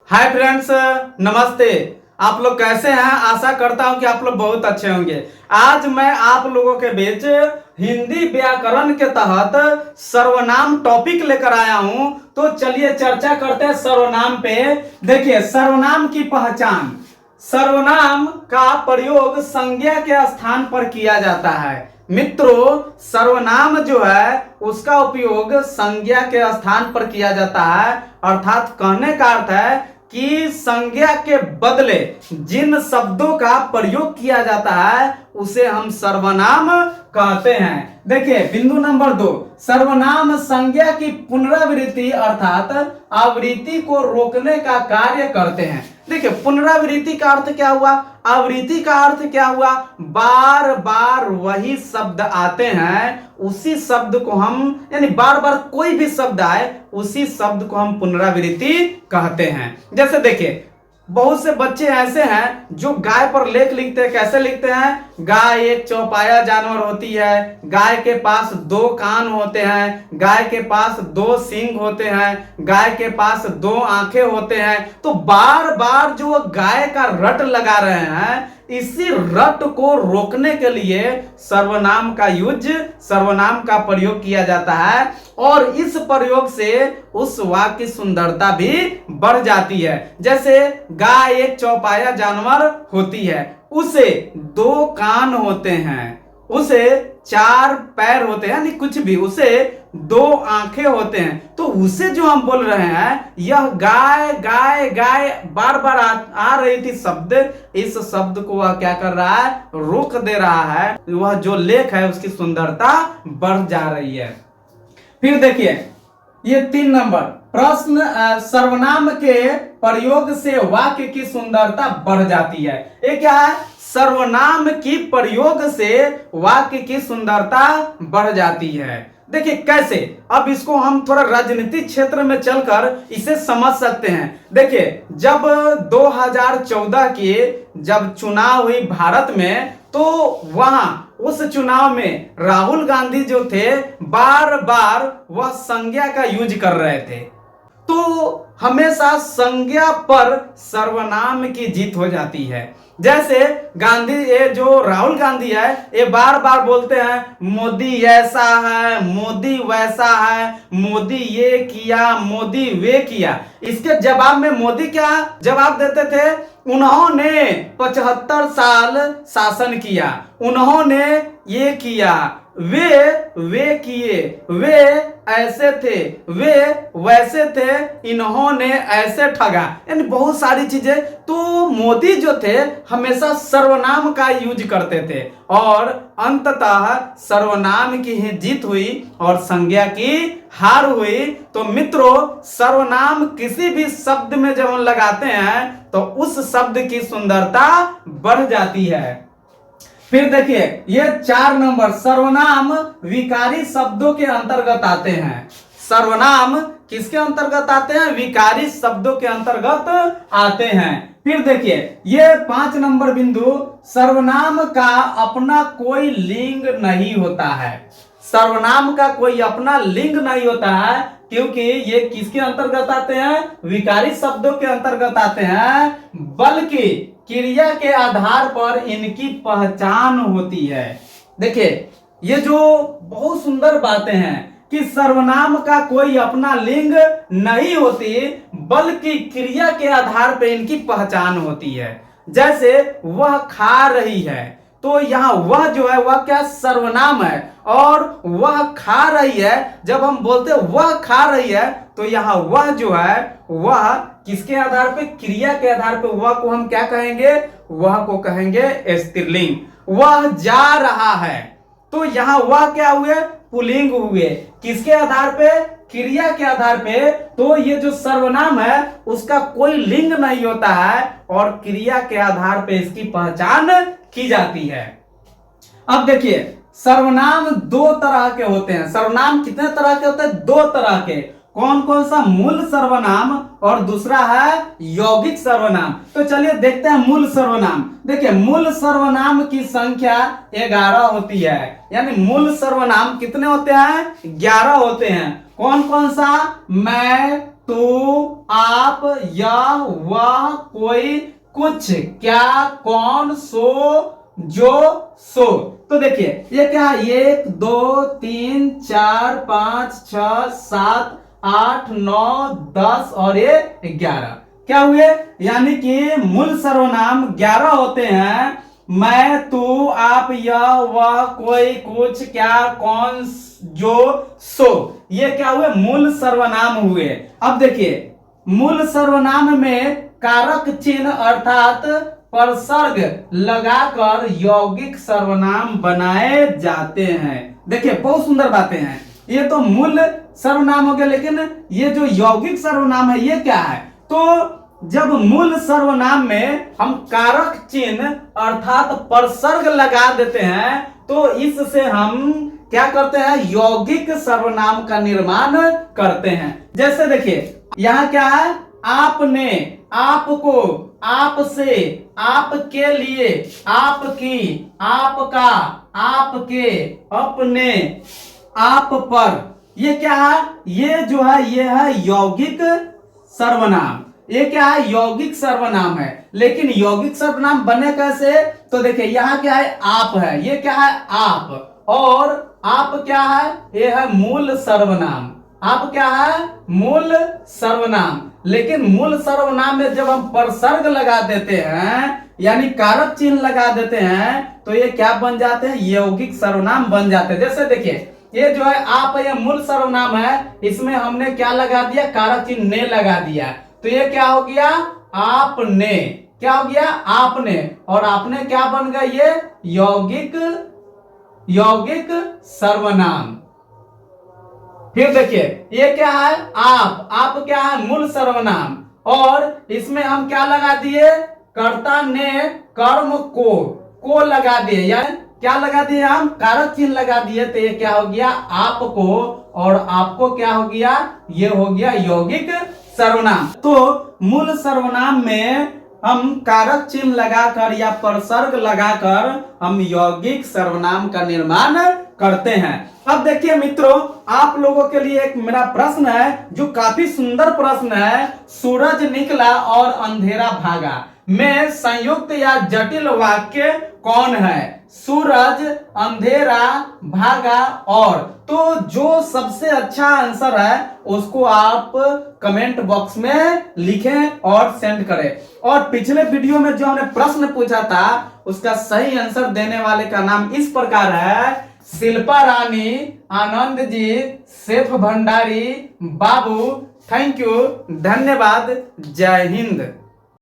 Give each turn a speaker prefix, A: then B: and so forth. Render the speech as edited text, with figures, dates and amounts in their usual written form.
A: Hi friends, नमस्ते। आप लोग कैसे हैं? आशा करता हूं कि आप लोग बहुत अच्छे होंगे। आज मैं आप लोगों के बीच हिंदी व्याकरण के तहत सर्वनाम टॉपिक लेकर आया हूं। तो चलिए चर्चा करते हैं सर्वनाम पे। देखिए, सर्वनाम की पहचान। सर्वनाम का प्रयोग संज्ञा के स्थान पर किया जाता है। मित्रों, सर्वनाम जो है उसका उपयोग संज्ञा के स्थान पर किया जाता है। अर्थात कहने का अर्थ है कि संज्ञा के बदले जिन शब्दों का प्रयोग किया जाता है उसे हम सर्वनाम कहते हैं। देखिए, बिंदु नंबर 2, सर्वनाम संज्ञा की पुनरावृत्ति अर्थात आवृत्ति को रोकने का कार्य करते हैं। देखिए, पुनरावृत्ति का अर्थ क्या हुआ? आवृत्ति का अर्थ क्या हुआ? बार बार वही शब्द आते हैं, उसी शब्द को हम, यानी बार बार कोई भी शब्द आए उसी शब्द को हम पुनरावृत्ति कहते हैं। जैसे देखिए, बहुत से बच्चे ऐसे हैं जो गाय पर लेख लिखते हैं। कैसे लिखते हैं? गाय एक चौपाया जानवर होती है, गाय के पास 2 कान होते हैं, गाय के पास 2 सींग होते हैं, गाय के पास 2 आंखें होते हैं। तो बार बार जो गाय का रट लगा रहे हैं, इसी रट को रोकने के लिए सर्वनाम का प्रयोग किया जाता है। और इस प्रयोग से उस वाक्य की सुंदरता भी बढ़ जाती है। जैसे गाय एक चौपाया जानवर होती है, उसे 2 कान होते हैं, उसे 4 पैर होते हैं, यानी कुछ भी, उसे 2 आंखें होते हैं। तो उसे जो हम बोल रहे हैं, यह गाय गाय गाय बार बार आ रही थी शब्द, इस शब्द को वह क्या कर रहा है? रोक दे रहा है। वह जो लेख है उसकी सुंदरता बढ़ जा रही है। फिर देखिए, ये 3 नंबर प्रश्न, सर्वनाम के प्रयोग से वाक्य की सुंदरता बढ़ जाती है। ये क्या है? सर्वनाम की प्रयोग से वाक्य की सुंदरता बढ़ जाती है। देखिए कैसे, अब इसको हम थोड़ा राजनीतिक क्षेत्र में चलकर इसे समझ सकते हैं। देखिए, जब 2014 की जब चुनाव हुई भारत में, तो वहां उस चुनाव में राहुल गांधी जो थे, बार बार वह संज्ञा का यूज कर रहे थे। तो हमेशा संज्ञा पर सर्वनाम की जीत हो जाती है। जैसे ये जो राहुल गांधी है, ये बार बार बोलते हैं मोदी ऐसा है, मोदी वैसा है, मोदी ये किया, मोदी वे किया। इसके जवाब में मोदी क्या जवाब देते थे? उन्होंने 75 साल शासन किया, उन्होंने ये किया, वे किए, वे ऐसे थे, वे वैसे थे, इन्होंने ऐसे ठगा, यानी बहुत सारी चीजें। तो मोदी जो थे हमेशा सर्वनाम का यूज करते थे और अंततः सर्वनाम की ही जीत हुई और संज्ञा की हार हुई। तो मित्रों, सर्वनाम किसी भी शब्द में जब हम लगाते हैं तो उस शब्द की सुंदरता बढ़ जाती है। फिर देखिए, ये 4 नंबर सर्वनाम विकारी शब्दों के अंतर्गत आते हैं। सर्वनाम किसके अंतर्गत आते हैं? विकारी शब्दों के अंतर्गत आते हैं। फिर देखिए, ये 5 नंबर बिंदु, सर्वनाम का अपना कोई लिंग नहीं होता है। सर्वनाम का कोई अपना लिंग नहीं होता है, क्योंकि ये किसके अंतर्गत आते हैं? विकारी शब्दों के अंतर्गत आते हैं, बल्कि क्रिया के आधार पर इनकी पहचान होती है। देखिए, ये जो बहुत सुंदर बातें हैं कि सर्वनाम का कोई अपना लिंग नहीं होती, बल्कि क्रिया के आधार पर इनकी पहचान होती है। जैसे वह खा रही है, तो यहाँ वह जो है वह क्या सर्वनाम है, और वह खा रही है, जब हम बोलते वह खा रही है, तो यहाँ वह जो है वह किसके आधार पे? क्रिया के आधार पे वह को हम क्या कहेंगे? वह को कहेंगे स्त्रीलिंग। वह जा रहा है, तो यहाँ वह क्या हुए? पुल्लिंग हुए। किसके आधार पे? क्रिया के आधार पे। तो ये जो सर्वनाम है उसका कोई लिंग नहीं होता है और क्रिया के आधार पे इसकी पहचान की जाती है। अब देखिए, सर्वनाम 2 तरह के होते हैं। सर्वनाम कितने तरह के होते हैं? 2 तरह के। कौन कौन सा? मूल सर्वनाम और दूसरा है यौगिक सर्वनाम। तो चलिए देखते हैं मूल सर्वनाम। देखिए, मूल सर्वनाम की संख्या 11 होती है, यानी मूल सर्वनाम कितने होते हैं? 11 होते हैं। कौन कौन सा? मैं, तू, आप, यह, वह, कोई, कुछ, क्या, कौन, सो, जो, सो। तो देखिए ये क्या है, 1 2 3 4 5 6 7 8 9 10 और ये 11 क्या हुए, यानी कि मूल सर्वनाम 11 होते हैं। मैं, तू, आप, यह, वह, कोई, कुछ, क्या, कौन, जो, सो, ये क्या हुए, मूल सर्वनाम हुए। अब देखिए मूल सर्वनाम में कारक चिन्ह अर्थात परसर्ग लगाकर यौगिक सर्वनाम बनाए जाते हैं। देखिए बहुत सुंदर बातें हैं, ये तो मूल सर्वनाम हो गया, लेकिन ये जो यौगिक सर्वनाम है ये क्या है। तो जब मूल सर्वनाम में हम कारक चिन्ह अर्थात परसर्ग लगा देते हैं तो इससे हम क्या करते हैं, यौगिक सर्वनाम का निर्माण करते हैं। जैसे देखिए यहां क्या है, आपने, आपको, आपसे, आपके लिए, आपकी, आपका, आपके, अपने, आप पर, ये क्या है, ये जो है ये है यौगिक सर्वनाम। ये क्या है, यौगिक सर्वनाम है। लेकिन यौगिक सर्वनाम बने कैसे, तो देखिए यहां क्या है, आप है, ये क्या है आप, और आप क्या है, ये है मूल सर्वनाम। आप क्या है, मूल सर्वनाम। लेकिन मूल सर्वनाम में जब हम परसर्ग लगा देते हैं यानी कारक चिन्ह लगा देते हैं तो ये क्या बन जाते हैं, यौगिक सर्वनाम बन जाते हैं। जैसे देखिए ये जो है आप, ये मूल सर्वनाम है, इसमें हमने क्या लगा दिया, कारक चिन्ह ने लगा दिया, तो ये क्या हो गया, आपने, क्या हो गया, आपने, और आपने क्या बन गया, ये यौगिक सर्वनाम। फिर देखिए ये क्या है, आप क्या है, मूल सर्वनाम, और इसमें हम क्या लगा दिए, कर्ता ने कर्म को लगा दिए, यानी क्या लगा दिए, हम कारक चिन्ह लगा दिए, तो ये क्या हो गया, आपको, और आपको क्या हो गया, ये हो गया यौगिक सर्वनाम। तो मूल सर्वनाम में हम कारक चिन्ह लगाकर या परसर्ग लगाकर हम यौगिक सर्वनाम का निर्माण करते हैं। अब देखिए मित्रों, आप लोगों के लिए एक मेरा प्रश्न है जो काफी सुंदर प्रश्न है। सूरज निकला और अंधेरा भागा में संयुक्त या जटिल वाक्य कौन है। सूरज, अंधेरा, भागा, और तो जो सबसे अच्छा आंसर है उसको आप कमेंट बॉक्स में लिखें और सेंड करें। और पिछले वीडियो में जो हमने प्रश्न पूछा था उसका सही आंसर देने वाले का नाम इस प्रकार है, शिल्पा रानी, आनंद जी, सेठ भंडारी, बाबू। थैंक यू, धन्यवाद, जय हिंद।